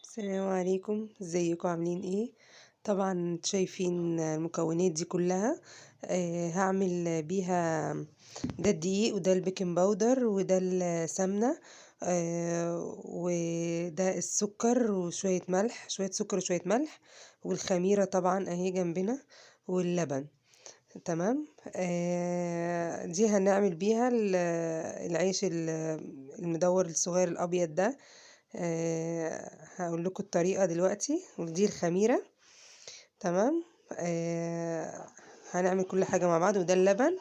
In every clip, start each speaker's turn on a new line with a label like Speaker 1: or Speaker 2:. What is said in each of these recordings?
Speaker 1: السلام عليكم، ازيكم عاملين ايه؟ طبعا شايفين المكونات دي كلها. هعمل بيها ده الدقيق وده البيكنج باودر وده السمنة. وده السكر وشوية ملح، شوية سكر وشوية ملح، والخميرة طبعا اهي جنبنا، واللبن. تمام. دي هنعمل بيها العيش المدور الصغير الابيض ده. هقول لكم الطريقة دلوقتي، ودي الخميرة. تمام. هنعمل كل حاجة مع بعض، وده اللبن.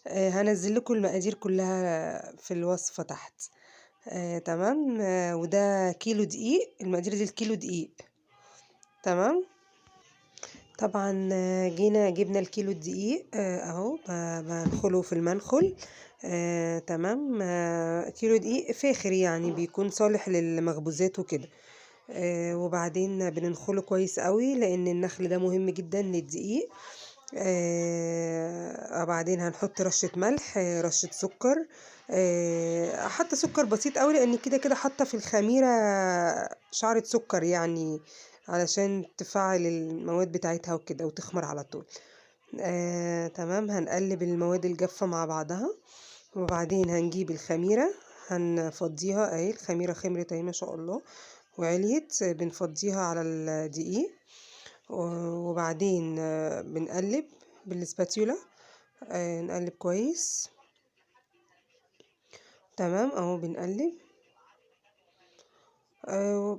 Speaker 1: هنزل لكم المقادير كلها في الوصفة تحت. تمام. وده كيلو دقيق، المقادير دي الكيلو دقيق. تمام. طبعا جبنا الكيلو الدقيق، اهو بنخله في المنخل. تمام. كيلو دقيق فاخر، يعني بيكون صالح للمخبوزات وكده. وبعدين بننخله كويس قوي، لان النخل ده مهم جدا للدقيق. وبعدين هنحط رشة ملح، رشة سكر. حتى سكر بسيط قوي، لان كده كده حاطه في الخميرة شعرة سكر، يعني علشان تفعل المواد بتاعتها وكده وتخمر على طول. تمام. هنقلب المواد الجافة مع بعضها، وبعدين هنجيب الخميرة، هنفضيها اهي. الخميرة خمرت اهي ما شاء الله وعليت. بنفضيها على الدقيق، وبعدين بنقلب بالسباتيولا. نقلب كويس. تمام اهو بنقلب.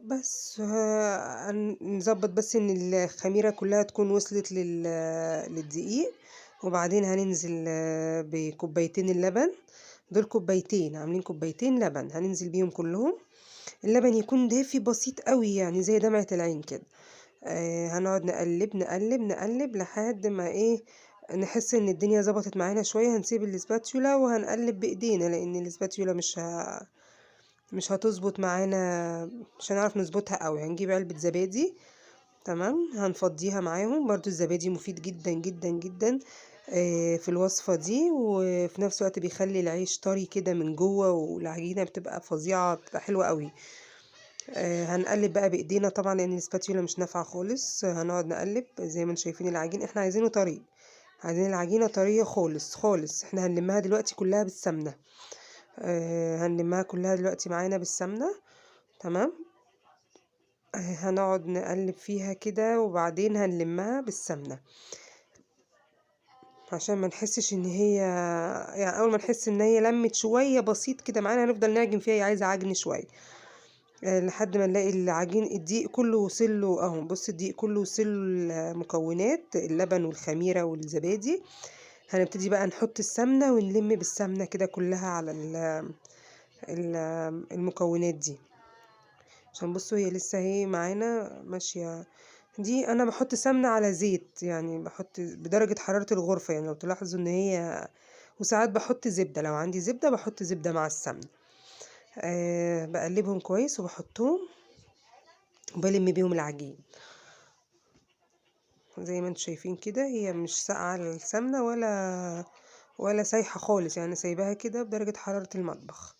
Speaker 1: بس نظبط بس ان الخميرة كلها تكون وصلت للدقيق. وبعدين هننزل بكوبايتين اللبن. دول كوبايتين، عاملين كوبايتين لبن، هننزل بيهم كلهم. اللبن يكون دافي بسيط قوي، يعني زي دمعة العين كده. هنقعد نقلب نقلب نقلب لحد ما ايه، نحس ان الدنيا ظبطت معانا شوية. هنسيب الاسباتيولا وهنقلب بايدينا، لان الاسباتيولا مش هتظبط معانا، مش هنعرف نظبطها قوي. هنجيب علبة زبادي. تمام. هنفضيها معاهم، برضو الزبادي مفيد جدا جدا جدا في الوصفة دي، وفي نفس الوقت بيخلي العيش طري كده من جوه، والعجينة بتبقى فظيعة، بتبقى حلوة قوي. هنقلب بقى بايدينا طبعا، لان الاسباتيولا مش نافعة خالص. هنقعد نقلب زي ما انتم شايفين. العجين احنا عايزينه طري، عايزين العجينة طرية خالص خالص. احنا هنلمها دلوقتي كلها بالسمنة. هنلمها كلها دلوقتي معانا بالسمنة. تمام. هنقعد نقلب فيها كده، وبعدين هنلمها بالسمنة عشان ما نحسش ان هي، يعني اول ما نحس ان هي لمت شوية بسيط كده معانا، هنفضل نعجن فيها. هي عايزة عجن شوية لحد ما نلاقي العجين، الدقيق كله وصل له اهو. بص الدقيق كله وصل له المكونات، اللبن والخميرة والزبادي. هنبتدي بقى نحط السمنة ونلم بالسمنة كده كلها على المكونات دي، عشان بصوا هي لسه هي معانا ماشية. دي انا بحط سمنة على زيت، يعني بحط بدرجة حرارة الغرفة، يعني لو تلاحظوا ان هي، وساعات بحط زبدة، لو عندي زبدة بحط زبدة مع السمنة. بقلبهم كويس وبحطهم وبلم بيهم العجين. زي ما انتم شايفين كده، هي مش ساقعة السمنة ولا سايحة خالص، يعني سايباها كده بدرجة حرارة المطبخ.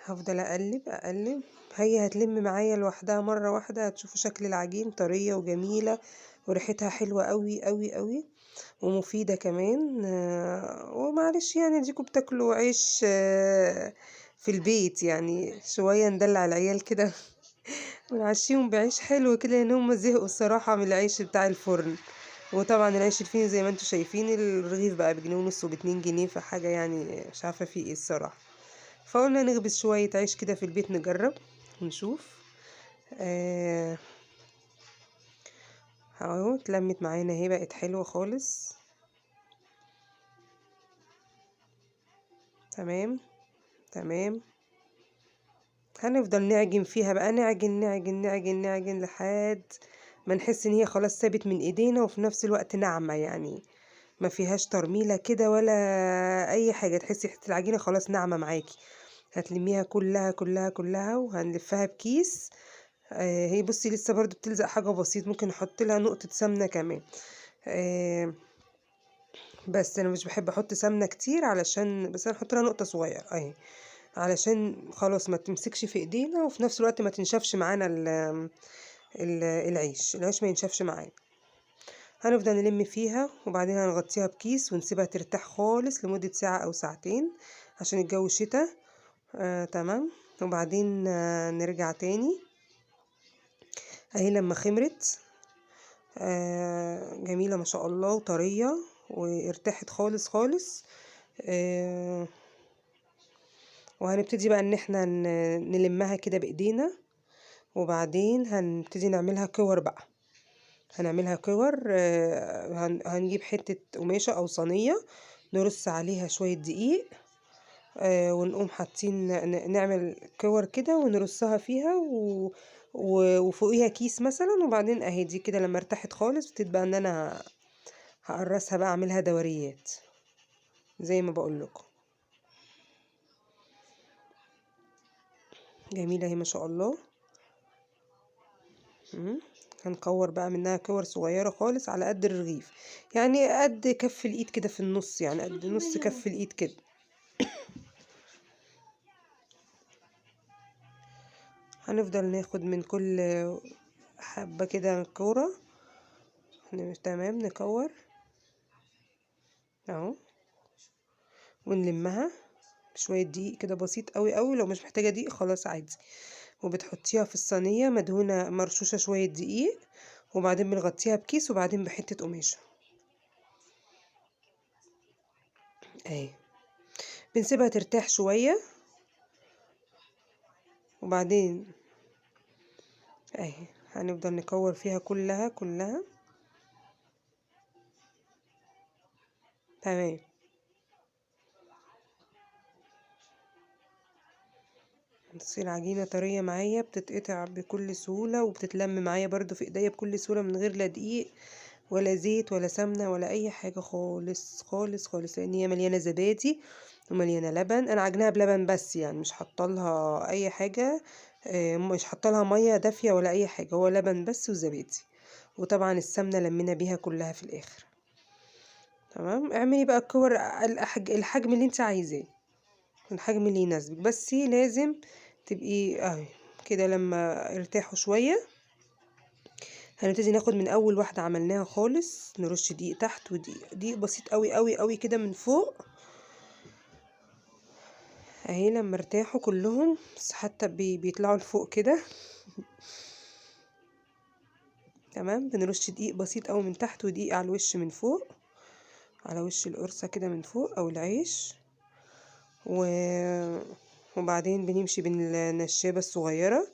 Speaker 1: هفضل اقلب اقلب. هي هتلم معايا لوحدها مرة واحدة، هتشوفوا شكل العجين طرية وجميلة، وريحتها حلوة قوي قوي قوي، ومفيدة كمان. ومعلش يعني ديكوا بتاكلوا عيش في البيت، يعني شوية ندلع العيال كده ونعشيهم بعيش حلو كده، لان هم زهقوا الصراحة من العيش بتاع الفرن. وطبعا العيش الفينو زي ما انتوا شايفين، الرغيف بقى ب1.5 جنيه وب2 جنيه، فحاجة يعني مش عارفة فيه ايه الصراحة. فقلنا نخبز شوية عيش كده في البيت، نجرب ونشوف. آه اهو اتلمت معانا اهي، بقت حلوة خالص. تمام. تمام. هنفضل نعجن فيها بقى، نعجن نعجن نعجن نعجن لحد ما نحس ان هي خلاص ثابت من ايدينا، وفي نفس الوقت ناعمة، يعني ما فيهاش ترميلة كده ولا اي حاجة. تحسي حتة العجينة خلاص ناعمة معاكي. هتلميها كلها كلها كلها، وهنلفها بكيس. هي بصي لسه برضو بتلزق حاجة بسيط، ممكن احط لها نقطة سمنة كمان. آه بس انا مش بحب احط سمنة كتير، علشان بس انا احط لها نقطة صغيرة اهي. علشان خلاص ما تمسكش في ايدينا، وفي نفس الوقت ما تنشفش معانا العيش ما ينشفش معانا. هنفضل نلم فيها، وبعدين هنغطيها بكيس ونسيبها ترتاح خالص لمدة ساعة او ساعتين عشان الجو شتا. تمام. وبعدين نرجع تاني. اهي لما خمرت جميلة ما شاء الله وطرية وارتاحت خالص خالص. وهنبتدي بقى ان احنا نلمها كده بايدينا، وبعدين هنبتدي نعملها كور بقى. هنعملها كور. هنجيب حتة قماشة او صينية، نرص عليها شوية دقيق، ونقوم حاطين نعمل كور كده ونرصها فيها وفوقيها كيس مثلا. وبعدين اهي دي كده لما ارتاحت خالص بتبقى ان انا هقرصها بقى، اعملها دوريات زي ما بقول لكم. جميلة اهي ما شاء الله. هنكور بقى منها كور صغيرة خالص على قد الرغيف، يعني قد كف الايد كده في النص، يعني قد نص كف الايد كده. هنفضل ناخد من كل حبة كده كورة. تمام. نكور اهو، ونلمها بشوية دقيق كده بسيط قوي قوي. لو مش محتاجة دقيق خلاص عادي. وبتحطيها في الصينية مدهونة مرشوشة شوية دقيق، وبعدين بنغطيها بكيس، وبعدين بحتة قماشة اهي. بنسيبها ترتاح شوية، وبعدين اهي هنفضل نكور فيها كلها كلها. تمام. تصير عجينة طرية معايا، بتتقطع بكل سهولة، وبتتلم معايا برضو في ايديا بكل سهولة، من غير لا دقيق ولا زيت ولا سمنة ولا اي حاجة خالص خالص خالص، لان هي مليانة زبادي ومليانة لبن. انا عجنها بلبن بس، يعني مش حاطلها اي حاجة، مش حاطلها مية دافية ولا اي حاجة، هو لبن بس وزبادي. وطبعا السمنة لمينا بيها كلها في الاخر. تمام. اعملي بقى الكور الحجم اللي انت عايزاه، الحجم اللي يناسبك، بس لازم تبقي اهي كده. لما ارتاحوا شوية هنبتدي ناخد من اول واحدة عملناها خالص، نرش دقيق تحت ودقيق بسيط قوي قوي قوي كده من فوق اهي. لما ارتاحوا كلهم بس حتى بيطلعوا لفوق كده. تمام. بنرش دقيق بسيط قوي من تحت، ودقيق على الوش من فوق، على وش القرصة كده من فوق او العيش. وبعدين بنمشي بالنشابة الصغيرة.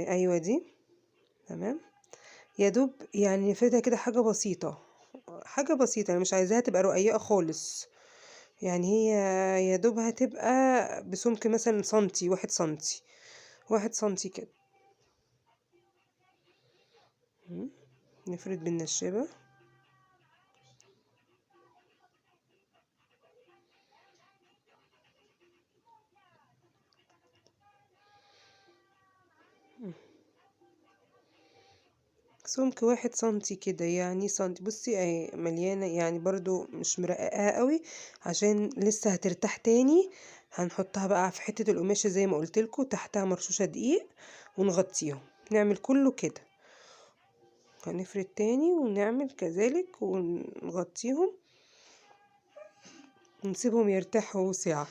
Speaker 1: ايوه دي. تمام. يا دوب يعني نفردها كده حاجة بسيطة، حاجة بسيطة. انا مش عايزاها تبقى رقيقة خالص، يعني هي يا دوب هتبقى بسمك مثلا سنتي، 1 سنتي، 1 سنتي كده. نفرد بالنشابة. سمك 1 سنتي كده، يعني سنتي. بصي اهي مليانة، يعني برضو مش مرققاها قوي عشان لسه هترتاح تاني. هنحطها بقى في حتة القماشة زي ما قلتلكوا، تحتها مرشوشة دقيق، ونغطيهم. نعمل كله كده، هنفرد تاني ونعمل كذلك ونغطيهم، ونسيبهم يرتاحوا ساعة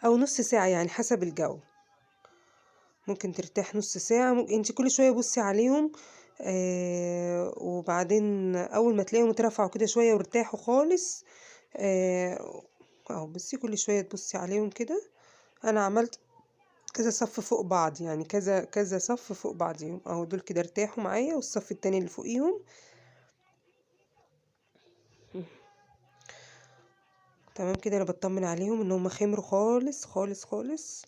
Speaker 1: او نص ساعة، يعني حسب الجو. ممكن ترتاح نص ساعة، ممكن انت كل شوية بصي عليهم. وبعدين اول ما تلاقيهم اترفعوا كده شوية وارتاحوا خالص، اهو بصي كل شوية تبصي عليهم كده. انا عملت كذا صف فوق بعض، يعني كذا كذا صف فوق بعضهم اهو. دول كده ارتاحوا معايا، والصف التاني اللي فوقيهم. تمام كده. انا بطمن عليهم ان هم خمروا خالص خالص خالص.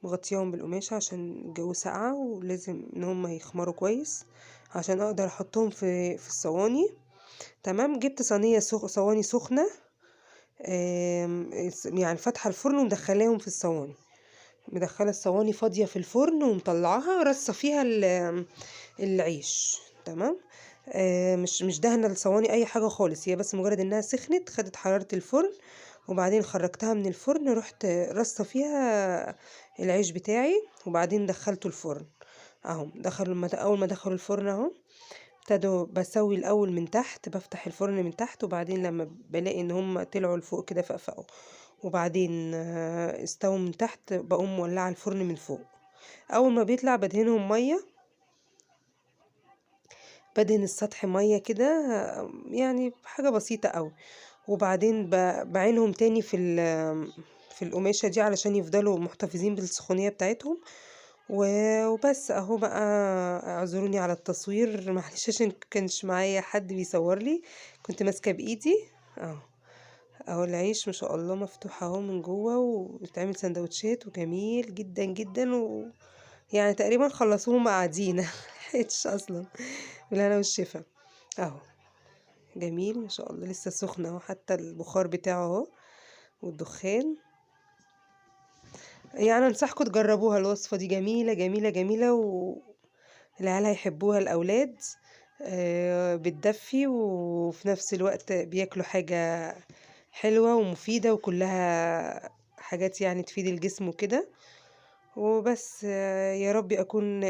Speaker 1: مغطياهم بالقماشة عشان الجو ساقعة، ولازم ان هم يخمروا كويس عشان اقدر احطهم في الصواني. تمام. جبت صينية صواني سخنة، يعني فاتحة الفرن ومدخلاهم في الصواني. مدخلة الصواني فاضية في الفرن، ومطلعاها رصة فيها العيش. تمام. مش دهنة الصواني اي حاجة خالص، هي بس مجرد انها سخنت خدت حرارة الفرن، وبعدين خرجتها من الفرن، رحت رصة فيها العيش بتاعي، وبعدين دخلته الفرن اهو. اول ما دخلوا الفرن اهو، ابتدوا بسوي الاول من تحت، بفتح الفرن من تحت، وبعدين لما بلاقي ان هم طلعوا لفوق كده فقفقوا، وبعدين استووا من تحت، بقوم مولعة الفرن من فوق. اول ما بيطلع بدهنهم مية، بدهن السطح مية كده، يعني حاجة بسيطة قوي، وبعدين بعينهم تاني في القماشة دي علشان يفضلوا محتفظين بالسخونية بتاعتهم. وبس اهو بقى. اعذروني على التصوير معلش عشان كانش معايا حد بيصور لي، كنت ماسكة بايدي اهو. اهو العيش ما شاء الله مفتوح اهو من جوه، وبيتعمل سندوتشات وجميل جدا جدا، يعني تقريبا خلصوهم قاعدين ملحقتش اصلا. بالهنا والشفا اهو. جميل ما شاء الله، لسه سخنة اهو، حتى البخار بتاعه اهو والدخان. يعني انصحكم تجربوها، الوصفة دي جميلة جميلة جميلة، والعيال هيحبوها الأولاد. بتدفي، وفي نفس الوقت بياكلوا حاجة حلوة ومفيدة، وكلها حاجات يعني تفيد الجسم وكده. وبس، يا رب أكون